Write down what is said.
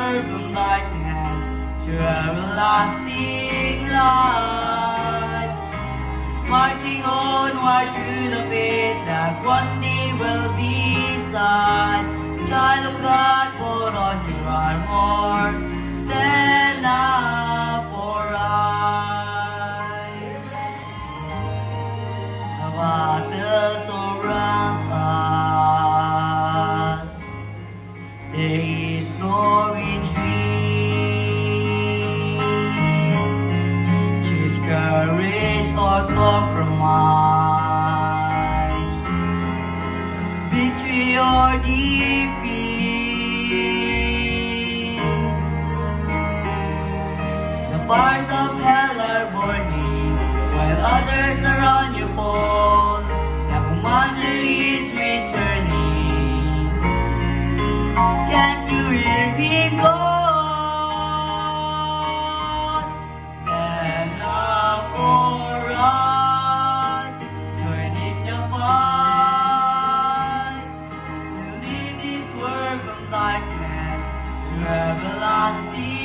world from darkness to everlasting light. Marching onward through the faith that one day will be sight. Child of God, put on your armor, stand up for right. The battle surrounds us, there is no retreat. Choose courage or compromise, victory or defeat. The fires of hell are burning while others around you fall. The commander is returning. Can't you hear him call? Stand up for us, join in the fight to lead this world from darkness to everlasting